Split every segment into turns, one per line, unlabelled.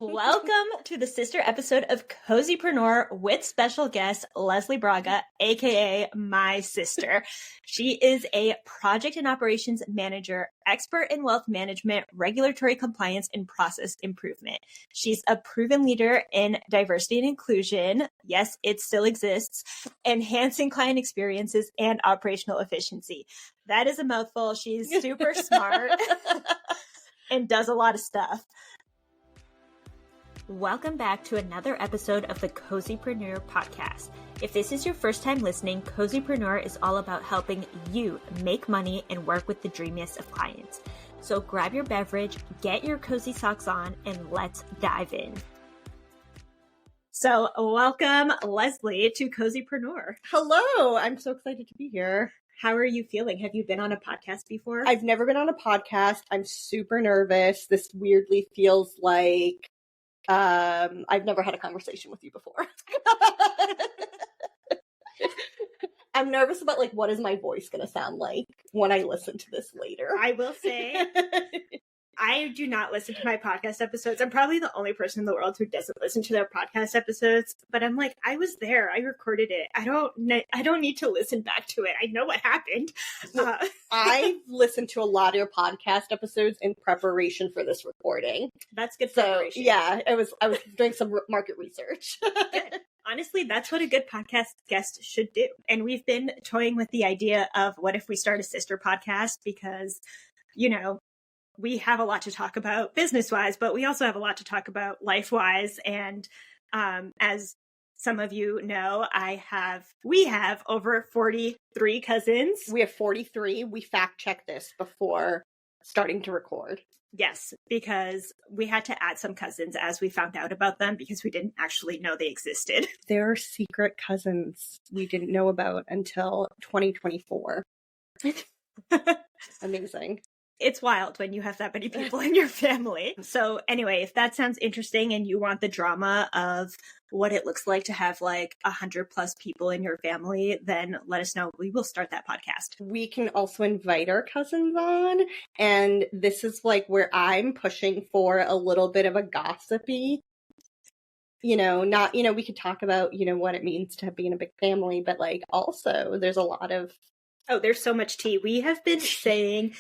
Welcome to the sister episode of Cozypreneur with special guest Lesley Braga, aka my sister. She is a project and operations manager, expert in wealth management, regulatory compliance, and process improvement. She's a proven leader in diversity and inclusion. Yes, it still exists. Enhancing client experiences and operational efficiency. That is a mouthful. She's super smart and does a lot of stuff. Welcome back to another episode of the Cozypreneur podcast. If this is your first time listening, Cozypreneur is all about helping you make money and work with the dreamiest of clients. So grab your beverage, get your cozy socks on, and let's dive in. So welcome, Lesley, to Cozypreneur.
Hello, I'm so excited to be here.
How are you feeling? Have you been on a podcast before?
I've never been on a podcast. I'm super nervous. This weirdly feels like I've never had a conversation with you before. I'm nervous about what is my voice going to sound like when I listen to this later.
I will say, I do not listen to my podcast episodes. I'm probably the only person in the world who doesn't listen to their podcast episodes, but I'm like, I was there. I recorded it. I don't need to listen back to it. I know what happened.
I've listened to a lot of your podcast episodes in preparation for this recording.
That's good
preparation. Yeah, I was doing some market research.
Good. Honestly, that's what a good podcast guest should do. And we've been toying with the idea of what if we start a sister podcast because, we have a lot to talk about business-wise, but we also have a lot to talk about life-wise. And as some of you know, we have over 43 cousins.
We have 43. We fact-checked this before starting to record.
Yes, because we had to add some cousins as we found out about them because we didn't actually know they existed.
They're secret cousins we didn't know about until 2024. Amazing.
It's wild when you have that many people in your family. So anyway, if that sounds interesting and you want the drama of what it looks like to have 100+ people in your family, then let us know. We will start that podcast.
We can also invite our cousins on. And this is where I'm pushing for a little bit of a gossipy, we could talk about, what it means to be in a big family, but also there's a lot of...
Oh, there's so much tea. We have been saying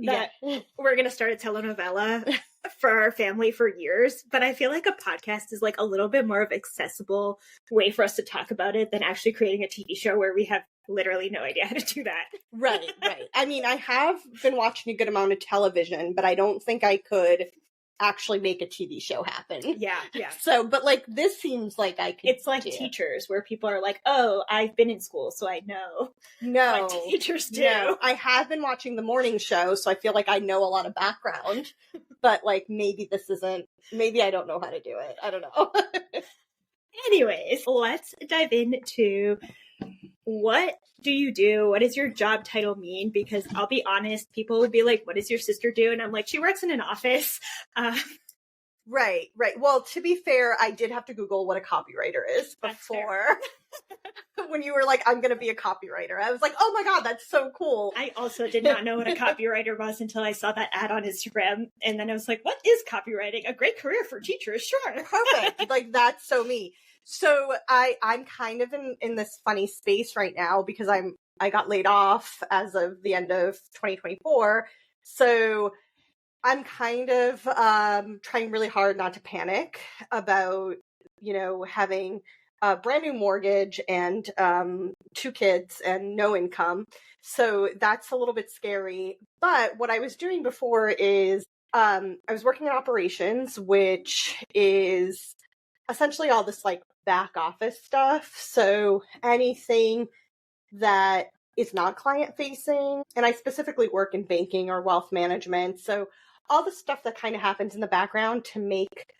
that we're going to start a telenovela for our family for years, but I feel like a podcast is a little bit more of an accessible way for us to talk about it than actually creating a TV show where we have literally no idea how to do that.
Right. I mean, I have been watching a good amount of television, but I don't think I could actually make a TV show happen.
Yeah.
So, but this seems like I could.
It's like teachers where people are like, oh, I've been in school, so I know.
No.
What teachers do.
No. I have been watching the morning show, so I feel like I know a lot of background, but maybe maybe I don't know how to do it. I don't know.
Anyways, let's dive into what do you do? What does your job title mean? Because I'll be honest, people would be like, what does your sister do? And I'm like, she works in an office.
Right. Well, to be fair, I did have to Google what a copywriter is before. When you were like, I'm going to be a copywriter. I was like, oh my God, that's so cool.
I also did not know what a copywriter was until I saw that ad on Instagram. And then I was like, what is copywriting? A great career for teachers. Sure.
Perfect. That's so me. So I'm kind of in this funny space right now because I got laid off as of the end of 2024. So I'm kind of trying really hard not to panic about, having a brand new mortgage and 2 kids and no income. So that's a little bit scary. But what I was doing before is I was working in operations, which is essentially all this back office stuff. So anything that is not client facing, and I specifically work in banking or wealth management. So all the stuff that kind of happens in the background to make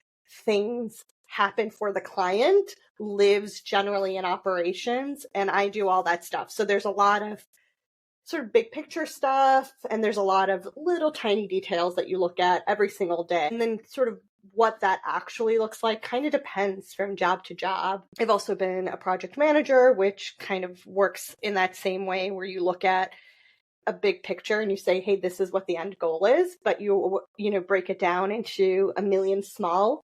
things happen for the client lives generally in operations, and I do all that stuff. So there's a lot of sort of big picture stuff, and there's a lot of little tiny details that you look at every single day. And then sort of what that actually looks like kind of depends from job to job. I've also been a project manager, which kind of works in that same way where you look at a big picture and you say, hey, this is what the end goal is, but you break it down into a million small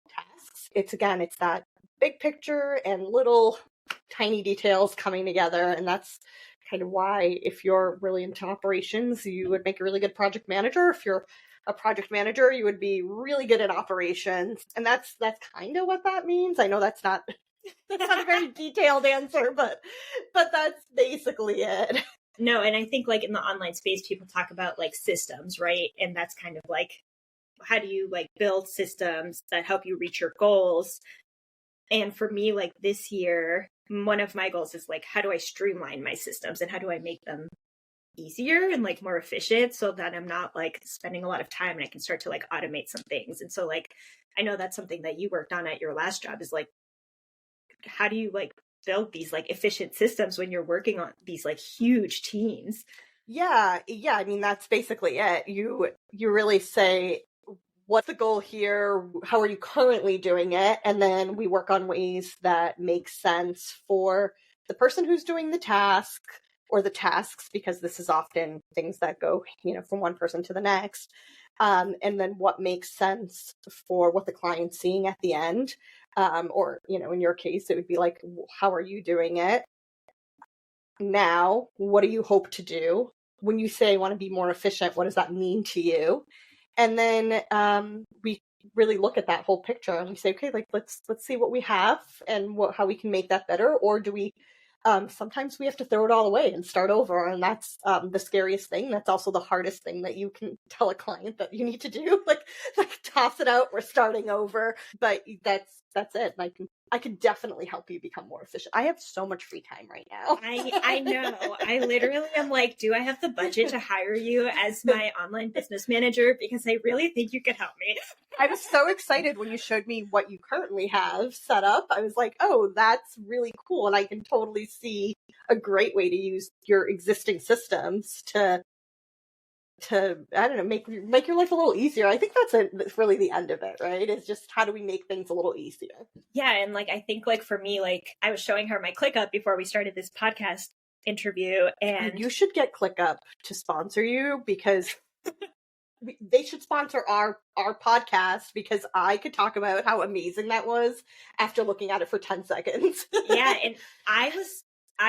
it's that big picture and little tiny details coming together. And that's kind of why, if you're really into operations, you would make a really good project manager. If you're a project manager, you would be really good at operations. And that's kind of what that means. I know that's not a very detailed answer, but that's basically it.
No, and I think like in the online space, people talk about like systems, right? And that's kind of like, how do you like build systems that help you reach your goals? And for me, like this year, one of my goals is like, how do I streamline my systems and how do I make them easier and like more efficient so that I'm not like spending a lot of time and I can start to like automate some things. And so like, I know that's something that you worked on at your last job, is like, how do you like build these like efficient systems when you're working on these like huge teams?
Yeah. I mean, that's basically it. You really say, what's the goal here? How are you currently doing it? And then we work on ways that make sense for the person who's doing the task or the tasks, because this is often things that go, from one person to the next. And then what makes sense for what the client's seeing at the end. Or, in your case, it would be like, how are you doing it? Now, what do you hope to do? When you say want to be more efficient, what does that mean to you? And then we really look at that whole picture and we say, okay, like let's see what we have and how we can make that better. Or do we sometimes we have to throw it all away and start over, and that's the scariest thing. That's also the hardest thing that you can tell a client that you need to do, like toss it out, we're starting over. But that's it. I can definitely help you become more efficient. I have so much free time right now.
I know. I literally am like, do I have the budget to hire you as my online business manager? Because I really think you could help me.
I was so excited when you showed me what you currently have set up. I was like, oh, that's really cool. And I can totally see a great way to use your existing systems to I don't know, make your life a little easier. I think that's really the end of it, right? It's just, how do we make things a little easier?
Yeah. And like, I think like for me, like I was showing her my ClickUp before we started this podcast interview, and
you should get ClickUp to sponsor you, because they should sponsor our podcast, because I could talk about how amazing that was after looking at it for 10 seconds.
Yeah. And I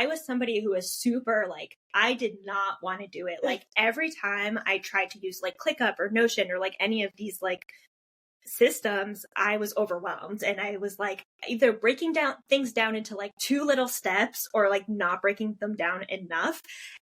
was somebody who was super like, I did not want to do it. Like every time I tried to use like ClickUp or Notion or like any of these like systems, I was overwhelmed, and I was like either breaking things down into like too little steps or like not breaking them down enough.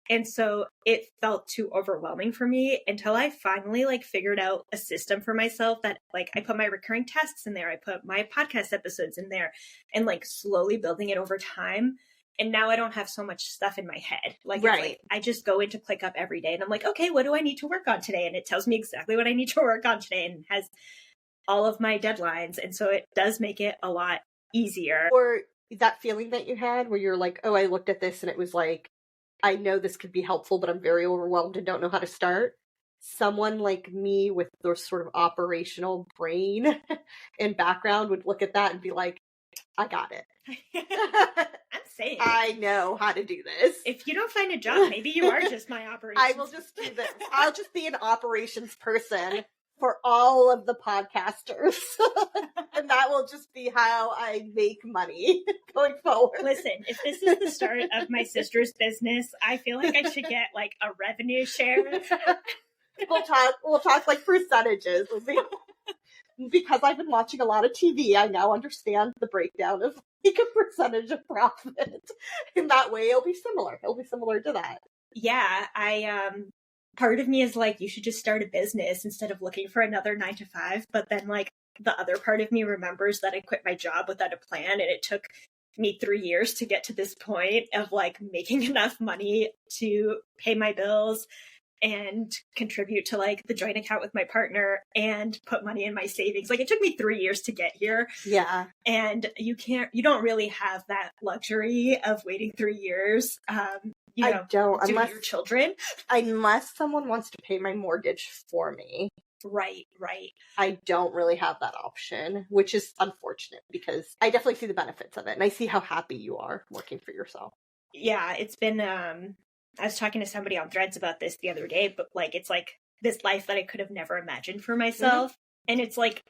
And so it felt too overwhelming for me until I finally like figured out a system for myself that like I put my recurring tasks in there. I put my podcast episodes in there, and like slowly building it over time. And now I don't have so much stuff in my head. Like,
right.
It's like I just go into ClickUp every day and I'm like, okay, what do I need to work on today? And it tells me exactly what I need to work on today and has all of my deadlines. And so it does make it a lot easier.
Or that feeling that you had where you're like, oh, I looked at this and it was like, I know this could be helpful, but I'm very overwhelmed and don't know how to start. Someone like me with their sort of operational brain and background would look at that and be like, I got it.
I'm saying
I know how to do this.
If you don't find a job, maybe you are just my operations.
I will just do this. I'll just be an operations person for all of the podcasters. And that will just be how I make money going forward.
Listen, if this is the start of my sister's business, I feel like I should get like a revenue share.
We'll talk like percentages. Because I've been watching a lot of TV, I now understand the breakdown of like a percentage of profit. In that way, it'll be similar. It'll be similar to that.
Yeah, part of me is like, you should just start a business instead of looking for another 9-to-5. But then like the other part of me remembers that I quit my job without a plan, and it took me 3 years to get to this point of like making enough money to pay my bills and contribute to like the joint account with my partner and put money in my savings. Like it took me 3 years to get here.
Yeah.
And you don't really have that luxury of waiting 3 years. I don't, unless your children,
unless someone wants to pay my mortgage for me.
Right.
I don't really have that option, which is unfortunate because I definitely see the benefits of it. And I see how happy you are working for yourself.
Yeah, it's been, I was talking to somebody on Threads about this the other day, but like, it's like this life that I could have never imagined for myself. Mm-hmm. And it's like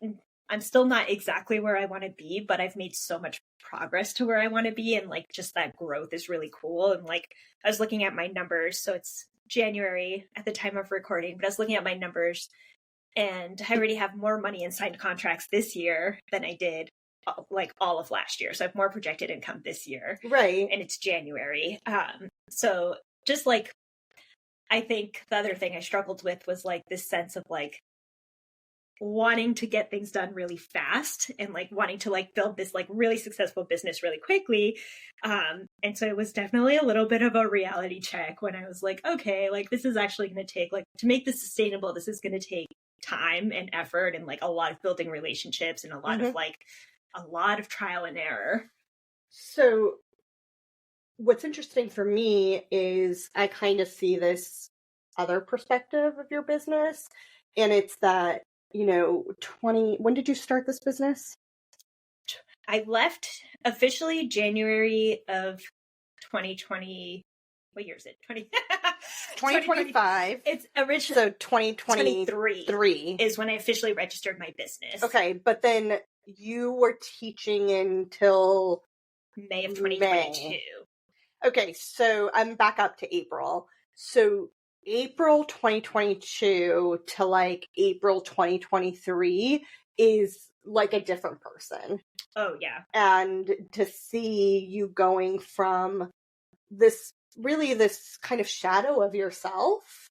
I'm still not exactly where I want to be, but I've made so much progress to where I want to be. And like, just that growth is really cool. And like, I was looking at my numbers. So it's January at the time of recording, but I was looking at my numbers and I already have more money in signed contracts this year than I did like all of last year. So I have more projected income this year.
Right.
And it's January. So just like, I think the other thing I struggled with was like this sense of like wanting to get things done really fast and like wanting to like build this like really successful business really quickly. And so it was definitely a little bit of a reality check when I was like, okay, like this is actually going to take like to make this sustainable. This is going to take time and effort and like a lot of building relationships and a lot of like a lot of trial and error.
So what's interesting for me is I kind of see this other perspective of your business. And it's that, you know, when did you start this business?
I left officially January of 2020. What year is it?
2025.
It's originally.
So 2023
is when I officially registered my business.
Okay. But then you were teaching until
May of 2022.
Okay. So I'm back up to April. So April 2022 to like April 2023 is like a different person.
Oh, yeah.
And to see you going from this kind of shadow of yourself,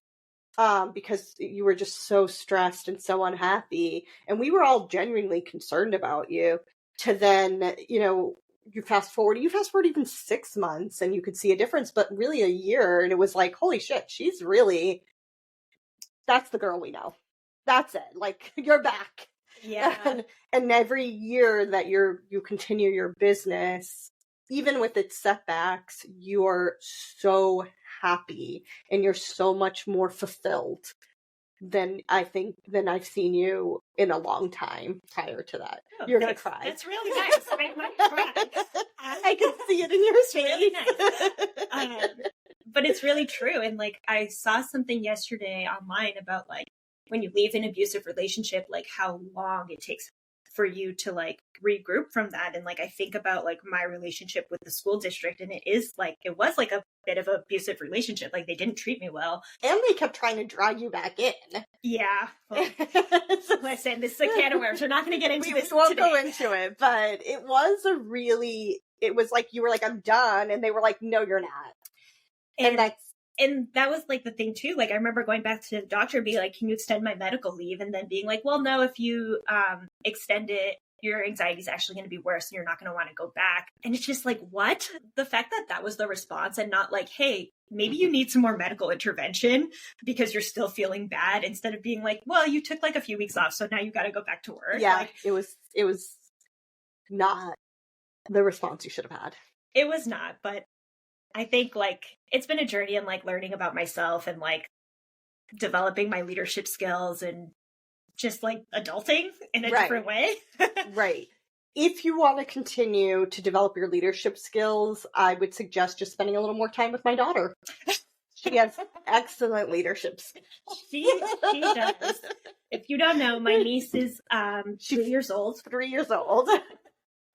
because you were just so stressed and so unhappy, and we were all genuinely concerned about you, to then, you know, you fast forward even 6 months and you could see a difference, but really a year, and it was like, holy shit, that's the girl we know. That's it. Like, you're back.
Yeah.
And every year that you continue your business, even with its setbacks, you're so happy and you're so much more fulfilled than I've seen you in a long time prior to that.
Oh,
you're going to cry.
That's really nice. I might cry.
I can see it in your face.
Really nice. But it's really true. And like, I saw something yesterday online about like, when you leave an abusive relationship, like how long it takes for you to like regroup from that. And like, I think about like my relationship with the school district, and it was like a bit of an abusive relationship. Like, they didn't treat me well.
And they kept trying to drag you back in.
Yeah. Well, listen, this is a can of worms. We're not going to get into this.
We won't
today.
go into it, but it was like, you were like, I'm done. And they were like, no, you're not.
And that was like the thing too. Like, I remember going back to the doctor and being like, can you extend my medical leave? And then being like, well, no, if you extend it, your anxiety is actually going to be worse and you're not going to want to go back. And it's just like, what? The fact that was the response, and not like, hey, maybe you need some more medical intervention because you're still feeling bad, instead of being like, well, you took like a few weeks off, so now you got to go back to work.
Yeah,
like,
it was not the response you should have had.
It was not, but I think like it's been a journey and like learning about myself and like developing my leadership skills and just like adulting in a different way.
Right. If you want to continue to develop your leadership skills, I would suggest just spending a little more time with my daughter. She has excellent leadership skills.
She does. If you don't know, my niece is 3 years old.
3 years old.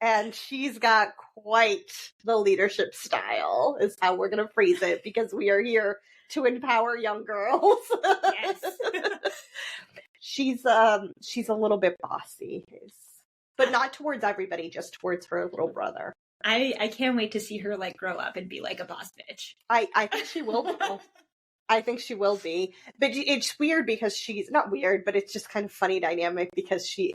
And she's got quite the leadership style, is how we're going to phrase it, because we are here to empower young girls.
Yes.
She's a little bit bossy, but not towards everybody, just towards her little brother.
I can't wait to see her like grow up and be like a boss bitch.
I think she will be. I think she will be. But it's weird because she's not weird, but it's just kind of funny dynamic, because she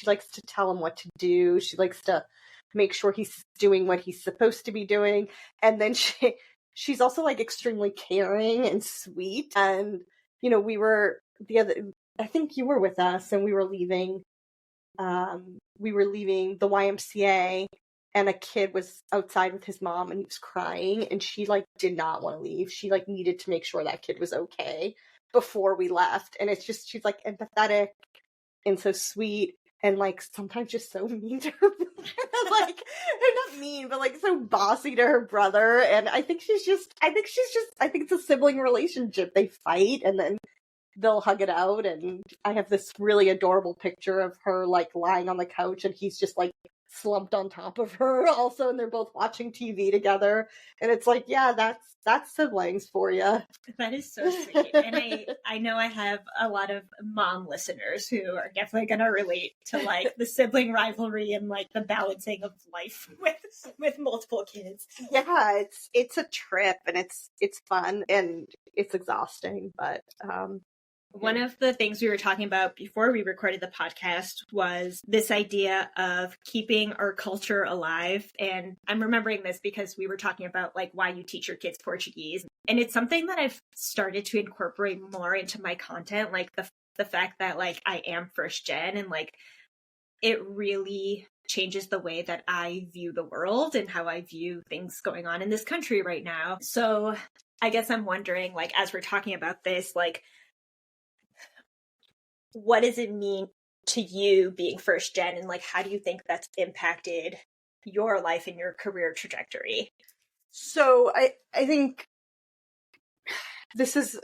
likes to tell him what to do. She likes to make sure he's doing what he's supposed to be doing. And then she's also like extremely caring and sweet. And, you know, I think you were with us, and we were leaving the YMCA, and a kid was outside with his mom and he was crying, and she like did not want to leave. She like needed to make sure that kid was okay before we left. And it's just, she's like empathetic and so sweet, and like sometimes just so mean to her brother. Like, not mean, but like so bossy to her brother. And I think it's a sibling relationship. They fight, and then they'll hug it out. And I have this really adorable picture of her like lying on the couch and he's just like slumped on top of her also, and they're both watching TV together. And it's like, yeah, that's siblings for you.
That is so sweet. And I know I have a lot of mom listeners who are definitely going to relate to like the sibling rivalry and like the balancing of life with multiple kids.
Yeah, it's a trip, and it's fun and it's exhausting, but
one of the things we were talking about before we recorded the podcast was this idea of keeping our culture alive. And I'm remembering this because we were talking about like why you teach your kids Portuguese. And it's something that I've started to incorporate more into my content, like the fact that like I am first gen, and like it really changes the way that I view the world and how I view things going on in this country right now. So I guess I'm wondering, like, as we're talking about this, like, what does it mean to you being first gen, and like how do you think that's impacted your life and your career trajectory?
So I think this is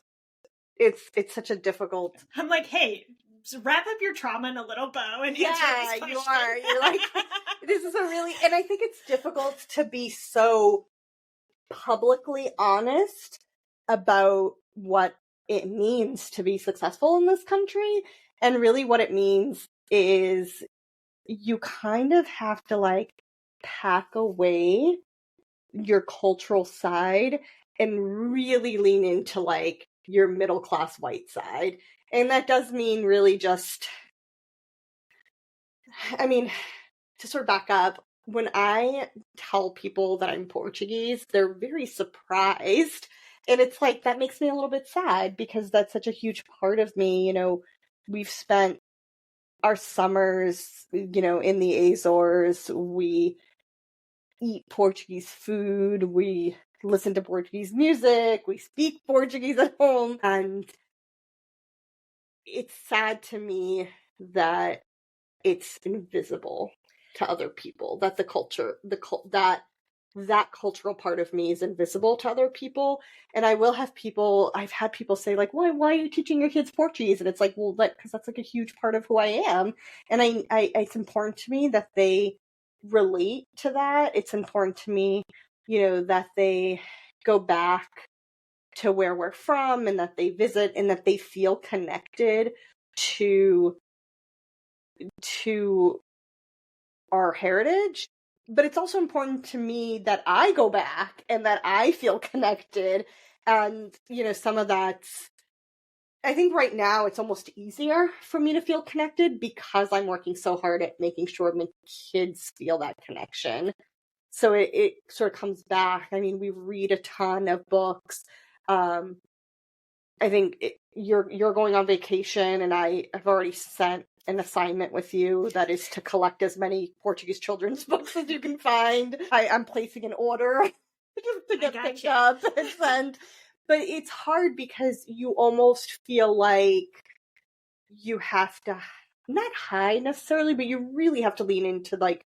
it's such a difficult.
I'm like, hey, wrap up your trauma in a little bow and
yeah,
answer
you are. You're like, this is a really, and I think it's difficult to be so publicly honest about what it means to be successful in this country. And really what it means is you kind of have to like pack away your cultural side and really lean into like your middle class white side. And that does mean really just, I mean, to sort of back up, when I tell people that I'm Portuguese, they're very surprised. And it's like, that makes me a little bit sad because that's such a huge part of me. You know, we've spent our summers, you know, in the Azores. We eat Portuguese food. We listen to Portuguese music. We speak Portuguese at home. And it's sad to me that it's invisible to other people, that the culture, that cultural part of me is invisible to other people. And I've had people say like, why are you teaching your kids Portuguese? And it's like, well, because that's like a huge part of who I am. And I it's important to me that they relate to that. It's important to me, you know, that they go back to where we're from and that they visit and that they feel connected to our heritage. But it's also important to me that I go back and that I feel connected. And, you know, some of that's, I think right now it's almost easier for me to feel connected because I'm working so hard at making sure my kids feel that connection. So it sort of comes back. I mean, we read a ton of books. I think you're going on vacation, and I have already sent an assignment with you that is to collect as many Portuguese children's books as you can find. I'm placing an order to get picked up and sent. But it's hard because you almost feel like you have to, not hide necessarily, but you really have to lean into like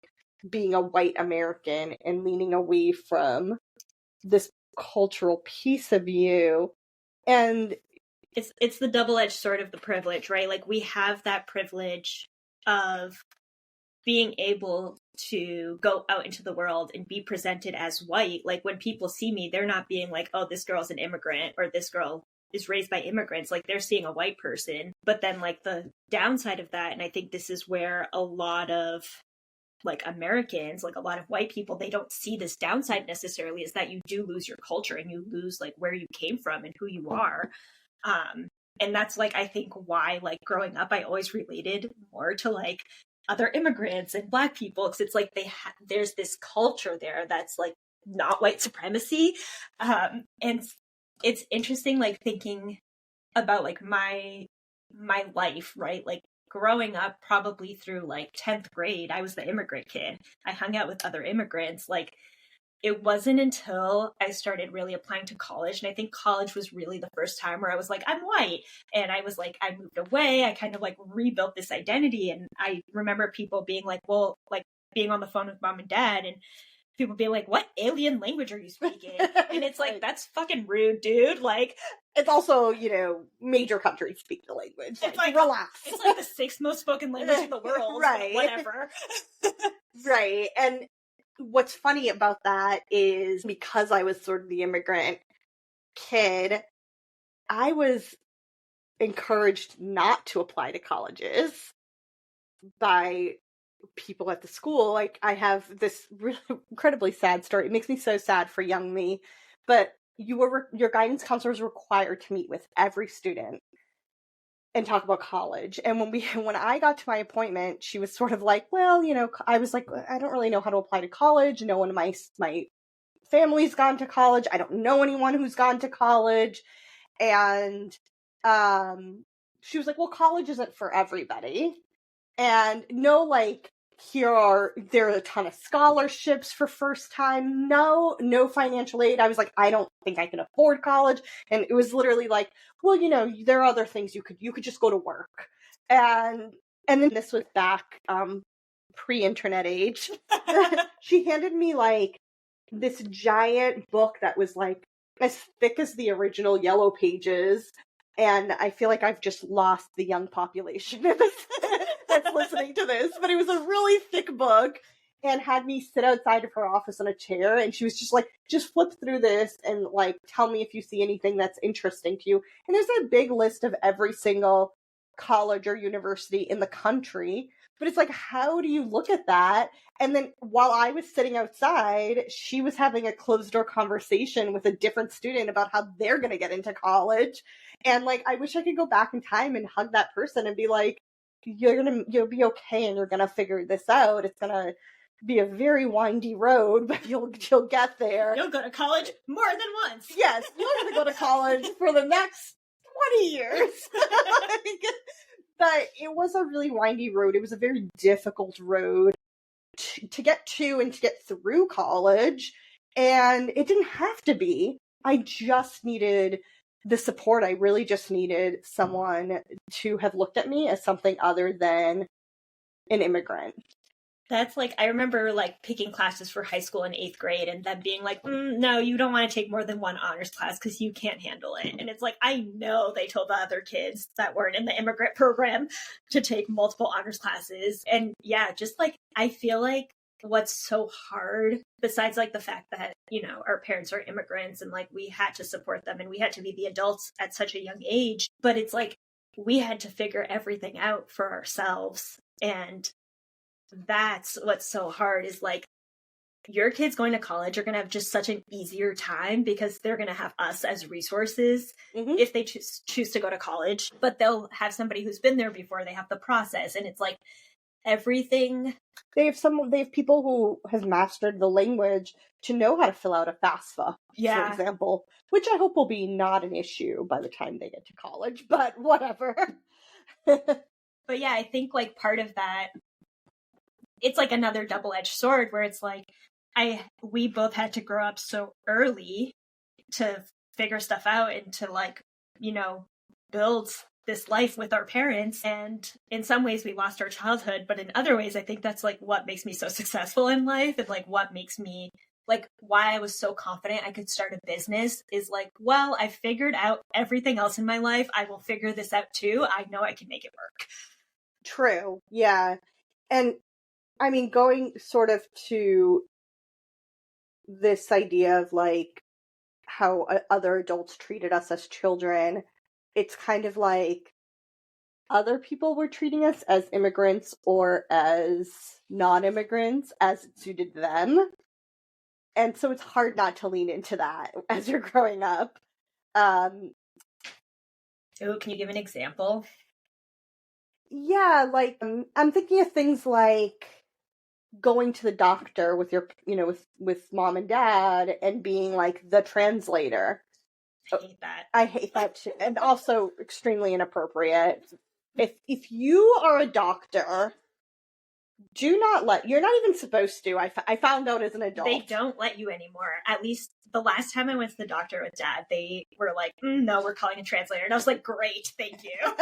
being a white American and leaning away from this cultural piece of you. And
it's the double-edged sword of the privilege, right? Like we have that privilege of being able to go out into the world and be presented as white. Like when people see me, they're not being like, oh, this girl's an immigrant or this girl is raised by immigrants. Like they're seeing a white person. But then like the downside of that, and I think this is where a lot of like Americans, like a lot of white people, they don't see this downside necessarily, is that you do lose your culture and you lose like where you came from and who you are. And that's like, I think why like growing up, I always related more to like other immigrants and Black people, because it's like there's this culture there that's like not white supremacy. And it's interesting, like thinking about like my life, right? Like growing up, probably through like 10th grade, I was the immigrant kid. I hung out with other immigrants. Like it wasn't until I started really applying to college, and I think college was really the first time where I was like, I'm white. And I was like, I moved away. I kind of like rebuilt this identity. And I remember people being like, well, like being on the phone with mom and dad and people being like, what alien language are you speaking? And it's like, that's fucking rude, dude. Like,
It's also, you know, major countries speak the language.
It's like,
relax.
It's like the sixth most spoken language in the world.
Right.
Whatever.
Right. And what's funny about that is because I was sort of the immigrant kid, I was encouraged not to apply to colleges by people at the school. Like, I have this really incredibly sad story. It makes me so sad for young me, but your guidance counselor is required to meet with every student and talk about college. And when I got to my appointment, she was sort of like, well, you know, I was like, I don't really know how to apply to college. No one in my family's gone to college. I don't know anyone who's gone to college. And she was like, well, college isn't for everybody. And no, like, there are a ton of scholarships for first time. No financial aid. I was like, I don't think I can afford college. And it was literally like, well, you know, there are other things you could just go to work. And then this was back pre-internet age. She handed me like this giant book that was like as thick as the original Yellow Pages. And I feel like I've just lost the young population that's listening to this. But it was a really thick book and had me sit outside of her office on a chair. And she was just like, just flip through this and like, tell me if you see anything that's interesting to you. And there's a big list of every single college or university in the country. But it's like, how do you look at that? And then while I was sitting outside, she was having a closed door conversation with a different student about how they're going to get into college. And like, I wish I could go back in time and hug that person and be like, you'll be okay and you're going to figure this out. It's going to be a very windy road, but you'll get there.
You'll go to college more than once.
Yes, you're going to go to college for the next 20 years. But it was a really windy road. It was a very difficult road to get to and to get through college. And it didn't have to be. I just needed the support. I really just needed someone to have looked at me as something other than an immigrant.
That's like, I remember like picking classes for high school in 8th grade and them being like, no, you don't want to take more than one honors class because you can't handle it. And it's like, I know they told the other kids that weren't in the immigrant program to take multiple honors classes. And yeah, just like, I feel like what's so hard, besides like the fact that, you know, our parents are immigrants and like we had to support them and we had to be the adults at such a young age, but it's like we had to figure everything out for ourselves. And that's what's so hard is like your kids going to college are going to have just such an easier time because they're going to have us as resources if they choose to go to college, but they'll have somebody who's been there before. They have the process, and it's like everything.
They have people who have mastered the language to know how to fill out a FAFSA, for example, which I hope will be not an issue by the time they get to college, but whatever.
But yeah, I think like part of that, it's like another double-edged sword where it's like we both had to grow up so early to figure stuff out and to like, you know, build this life with our parents. And in some ways we lost our childhood, but in other ways, I think that's like what makes me so successful in life and like what makes me like why I was so confident I could start a business is like, well, I figured out everything else in my life. I will figure this out too. I know I can make it work.
True. Yeah. And I mean, going sort of to this idea of like how other adults treated us as children, it's kind of like other people were treating us as immigrants or as non-immigrants as it suited them. And so it's hard not to lean into that as you're growing up.
Can you give an example?
Yeah, like I'm thinking of things like going to the doctor with your, you know, with mom and dad and being like the translator.
I hate that.
I hate that too. And also extremely inappropriate. If you are a doctor, you're not even supposed to. I found out as an adult.
They don't let you anymore. At least the last time I went to the doctor with dad, they were like, no, we're calling a translator. And I was like, great, thank you.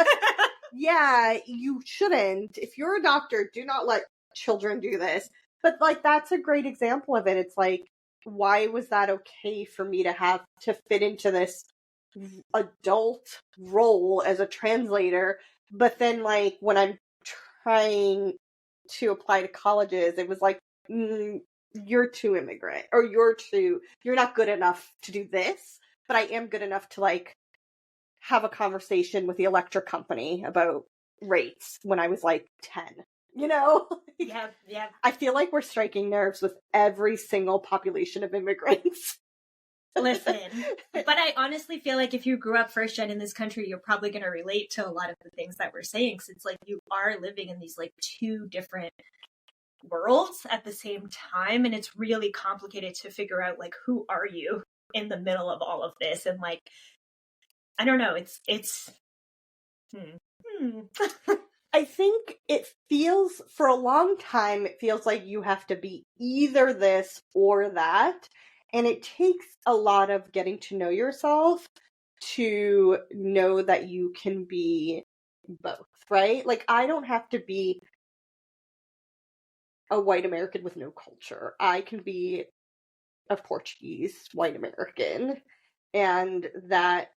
Yeah, you shouldn't. If you're a doctor, do not let children do this. But like that's a great example of it. It's like, why was that okay for me to have to fit into this adult role as a translator. But then, like, when I'm trying to apply to colleges, it was like, you're too immigrant, or you're not good enough to do this, but I am good enough to, like, have a conversation with the electric company about rates when I was like 10. You know?
Yeah.
I feel like we're striking nerves with every single population of immigrants.
Listen, but I honestly feel like if you grew up first gen in this country, you're probably going to relate to a lot of the things that we're saying, since like you are living in these like two different worlds at the same time, and it's really complicated to figure out like who are you in the middle of all of this. And like, I don't know, it's
I think it feels, for a long time, it feels like you have to be either this or that. And it takes a lot of getting to know yourself to know that you can be both, right? Like, I don't have to be a white American with no culture. I can be a Portuguese white American, and that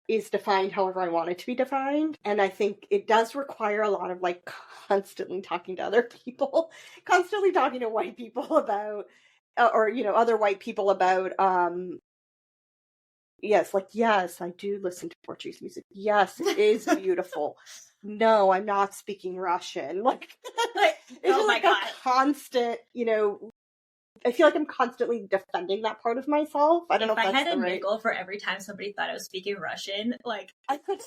is defined however I want it to be defined. And I think it does require a lot of like constantly talking to other people, constantly talking to white people about, or, you know, other white people about, yes, like, yes, I do listen to Portuguese music. Yes, it is beautiful. No, I'm not speaking Russian. Like, it's
oh my
like
God.
a constant, you know, I feel like I'm constantly defending that part of myself. I don't know if
I
that's
had a
the right...
nickel for every time somebody thought I was speaking Russian, like
I could,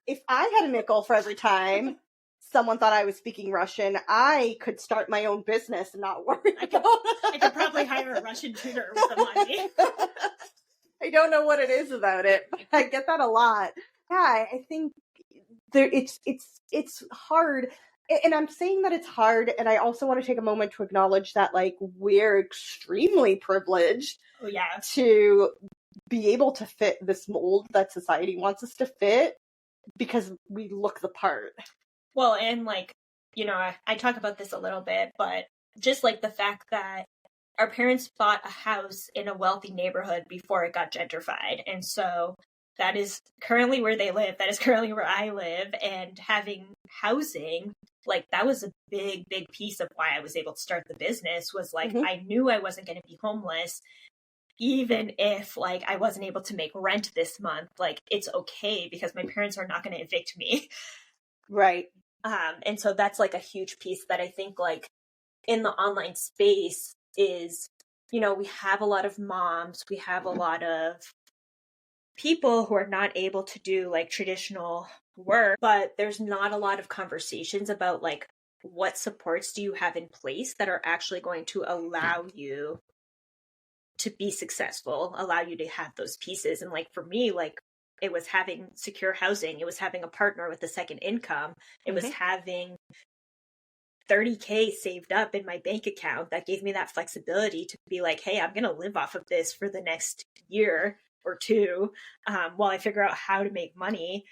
if I had a nickel for every time someone thought I was speaking Russian, I could start my own business and not worry.
I could probably hire a Russian tutor with the money.
I don't know what it is about it, but I get that a lot. Yeah, I think it's hard. And I'm saying that it's hard, and I also want to take a moment to acknowledge that, like, we're extremely privileged to be able to fit this mold that society wants us to fit because we look the part.
Well, and like, you know, I talk about this a little bit, but just like the fact that our parents bought a house in a wealthy neighborhood before it got gentrified. And so that is currently where they live. That is currently where I live. And having housing, like, that was a big, big piece of why I was able to start the business, was like, I knew I wasn't going to be homeless. Even if like I wasn't able to make rent this month, like, it's okay because my parents are not going to evict me.
Right.
And so that's like a huge piece that I think like in the online space is, you know, we have a lot of moms, we have a lot of people who are not able to do like traditional work, but there's not a lot of conversations about like what supports do you have in place that are actually going to allow you to be successful, allow you to have those pieces. And like for me, like, it was having secure housing, it was having a partner with a second income, it was having $30K saved up in my bank account that gave me that flexibility to be like, hey, I'm going to live off of this for the next year or two while I figure out how to make money.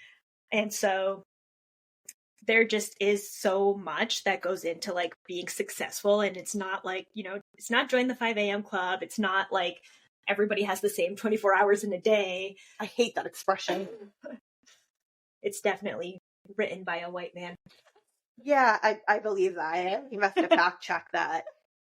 And so there just is so much that goes into like being successful. And it's not like, you know, it's not join the 5 a.m. club. It's not like everybody has the same 24 hours in a day.
I hate that expression.
It's definitely written by a white man.
Yeah, I believe that. You have to fact check that.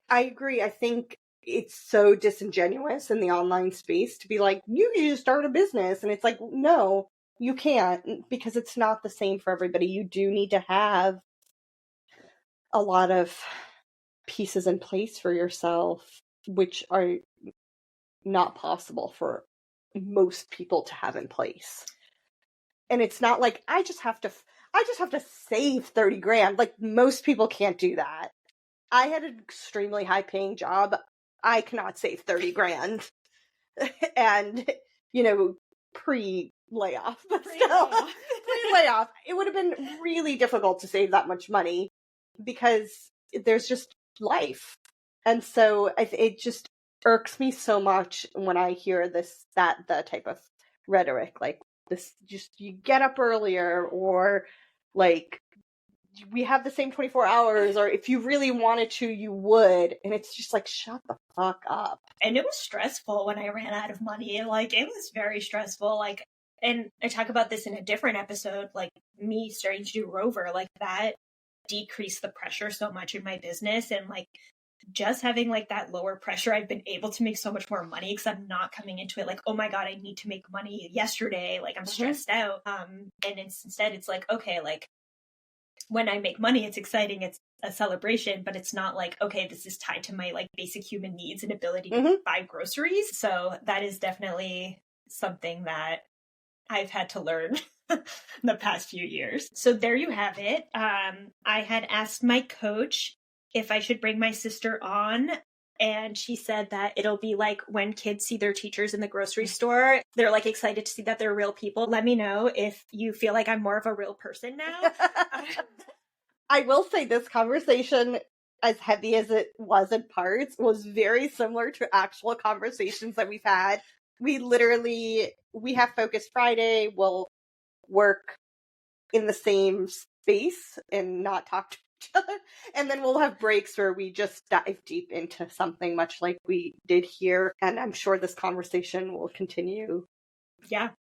I agree. I think it's so disingenuous in the online space to be like, you can just start a business. And it's like, no, you can't, because it's not the same for everybody. You do need to have a lot of pieces in place for yourself, which are not possible for most people to have in place. And it's not like I just have to save 30 grand. Like, most people can't do that. I had an extremely high paying job. I cannot save 30 grand. And, you know, pre-layoff, but still, pre-layoff, it would have been really difficult to save that much money because there's just life. And so it just irks me so much when I hear the type of rhetoric, like this, just, you get up earlier, or like, we have the same 24 hours, or if you really wanted to, you would. And it's just like, shut the fuck up.
And it was stressful when I ran out of money. Like, it was very stressful. Like, and I talk about this in a different episode, like me starting to do Rover, like that decreased the pressure so much in my business. And like, just having like that lower pressure, I've been able to make so much more money because I'm not coming into it like, oh my God, I need to make money yesterday. Like, I'm stressed out. And instead it's like, okay, like when I make money, it's exciting. It's a celebration, but it's not like, okay, this is tied to my like basic human needs and ability to buy groceries. So that is definitely something that I've had to learn the past few years. So there you have it. I had asked my coach if I should bring my sister on. And she said that it'll be like when kids see their teachers in the grocery store, they're like excited to see that they're real people. Let me know if you feel like I'm more of a real person now.
I will say this conversation, as heavy as it was in parts, was very similar to actual conversations that we've had. We have Focus Friday. We'll work in the same space and not talk to each other. And then we'll have breaks where we just dive deep into something much like we did here. And I'm sure this conversation will continue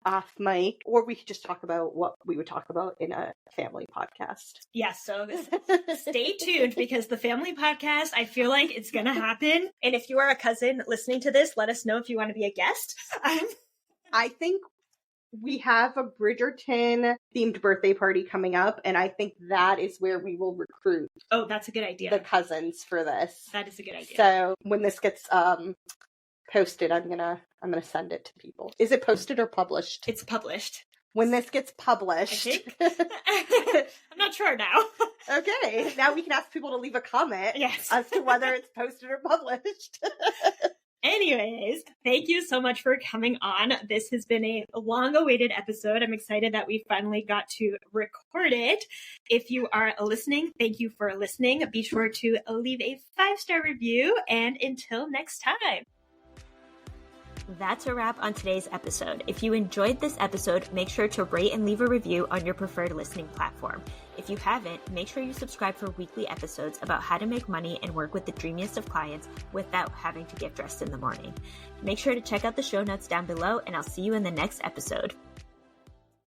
off mic, or we could just talk about what we would talk about in a family podcast.
Yeah, so stay tuned because the family podcast, I feel like it's going to happen. And if you are a cousin listening to this, let us know if you want to be a guest.
I think we have a Bridgerton themed birthday party coming up, and I think that is where we will recruit.
Oh, that's a good idea.
The cousins for this.
That is a good idea.
So when this gets posted, I'm gonna send it to people. Is it posted or published?
It's published.
When this gets published,
I think. I'm not sure now.
Okay, now we can ask people to leave a comment as to whether it's posted or published.
Anyways, thank you so much for coming on. This has been a long-awaited episode. I'm excited that we finally got to record it. If you are listening, thank you for listening. Be sure to leave a 5-star review, and until next time. That's a wrap on today's episode. If you enjoyed this episode, make sure to rate and leave a review on your preferred listening platform. If you haven't, make sure you subscribe for weekly episodes about how to make money and work with the dreamiest of clients without having to get dressed in the morning. Make sure to check out the show notes down below, and I'll see you in the next episode.